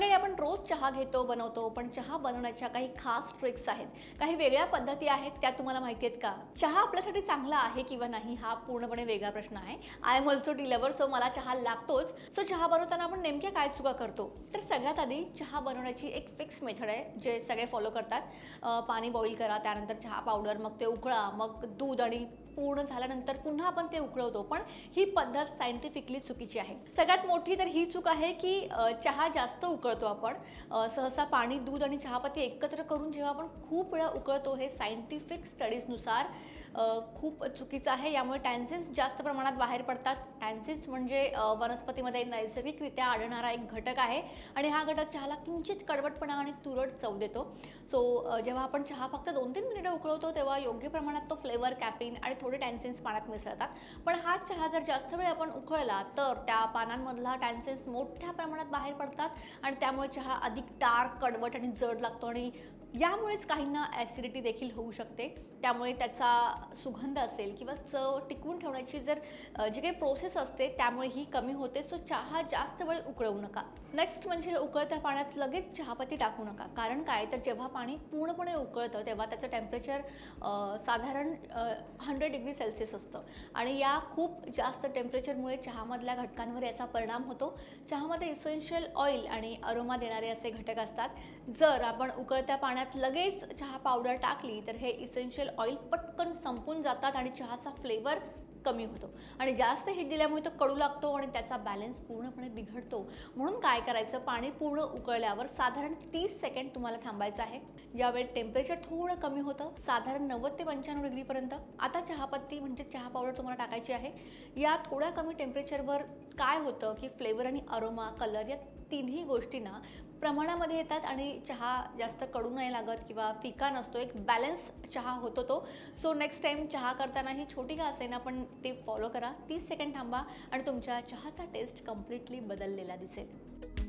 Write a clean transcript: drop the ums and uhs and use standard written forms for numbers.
मंडळी, आपण रोज चहा घेतो, बनवतो, पण चहा बनवण्याच्या काही खास ट्रिक्स आहेत, काही वेगळ्या पद्धती आहेत, त्या तुम्हाला माहिती आहेत का? चहा आपल्यासाठी चांगला आहे किंवा नाही हा पूर्णपणे वेगळा प्रश्न आहे. I am also T lover, so मला चहा लागतोच. सो चहा बनवताना आपण नेमक्या काय चुका करतो? तर सगळ्यात आधी चहा बनवण्याची एक फिक्स मेथड आहे जे सगळे फॉलो करतात. पाणी बॉईल करा, त्यानंतर चहा पावडर, मग ते उकळा, मग दूध, आणि पूर्ण झाल्यानंतर पुन्हा आपण ते उकळवतो. पण ही पद्धत सायंटिफिकली चुकीची आहे. सगळ्यात मोठी तर ही चूक आहे की चहा जास्त उकळतो आपण. सहसा पाणी, दूध आणि चहापत्ती एकत्र करून जेव्हा आपण खूप वेळा उकळतो, हे सायंटिफिक स्टडीजनुसार खूप चुकीचं आहे. यामुळे टॅन्सिन्स जास्त प्रमाणात बाहेर पडतात. टॅन्सिन्स म्हणजे वनस्पतीमध्ये नैसर्गिकरित्या आढळणारा एक घटक आहे आणि हा घटक चहाला किंचित कडवटपणा आणि तुरट चव देतो. सो जेव्हा आपण चहा फक्त 2-3 मिनिटं उकळवतो, तेव्हा योग्य प्रमाणात तो फ्लेवर, कॅफीन आणि थोडे टॅन्सिन्स पाण्यात मिसळतात. पण हा चहा जर जास्त वेळ आपण उकळला तर त्या पानांमधला टॅन्सिन्स मोठ्या प्रमाणात बाहेर पडतात आणि त्यामुळे चहा अधिक डार्क, कडवट आणि जड लागतो आणि यामुळेच काहींना ॲसिडिटी देखील होऊ शकते. त्यामुळे त्याचा सुगंध असेल किंवा चव टिकवून ठेवण्याची जी काही प्रोसेस असते त्यामुळे ही कमी होते. सो चहा जास्त वेळ उकळवू नका. नेक्स्ट म्हणजे उकळत्या पाण्यात लगेच चहापत्ती टाकू नका. कारण काय, तर जेव्हा पाणी पूर्णपणे उकळतं तेव्हा त्याचं टेम्परेचर साधारण 100 डिग्री सेल्सिअस असतं आणि या खूप जास्त टेम्परेचरमुळे चहामधल्या घटकांवर याचा परिणाम होतो. चहामध्ये इसेन्शियल ऑइल आणि अरोमा देणारे असे घटक असतात. जर आपण उकळत्या पाण्यात लगेच चहा पावडर टाकली तर हे इसेन्शियल ऑइल पटकन संपून जातात आणि चहाचा फ्लेवर कमी होतो आणि जास्त हीट दिल्यामुळे तो कडू लागतो आणि त्याचा बॅलन्स पूर्णपणे बिघडतो. म्हणून काय करायचं, पाणी पूर्ण उकळल्यावर साधारण 30 सेकंड तुम्हाला थांबायचं आहे. यावेळी टेम्परेचर थोडं कमी होतं, साधारण 90 ते 95 डिग्रीपर्यंत. आता चहापत्ती म्हणजे चहा पावडर तुम्हाला टाकायची आहे. या थोड्या कमी टेम्परेचरवर काय होतं की फ्लेवर आणि अरोमा, कलर या तिन्ही गोष्टींना प्रमाणामध्ये येतात आणि चहा जास्त कडू नाही लागत किंवा फिका नसतो. एक बॅलन्स चहा होतो तो. सो नेक्स्ट टाइम चहा करताना ही छोटी का असेना पण टिप फॉलो करा. 30 सेकंड थांबा आणि तुमच्या चहाचा टेस्ट कम्प्लिटली बदललेला दिसेल.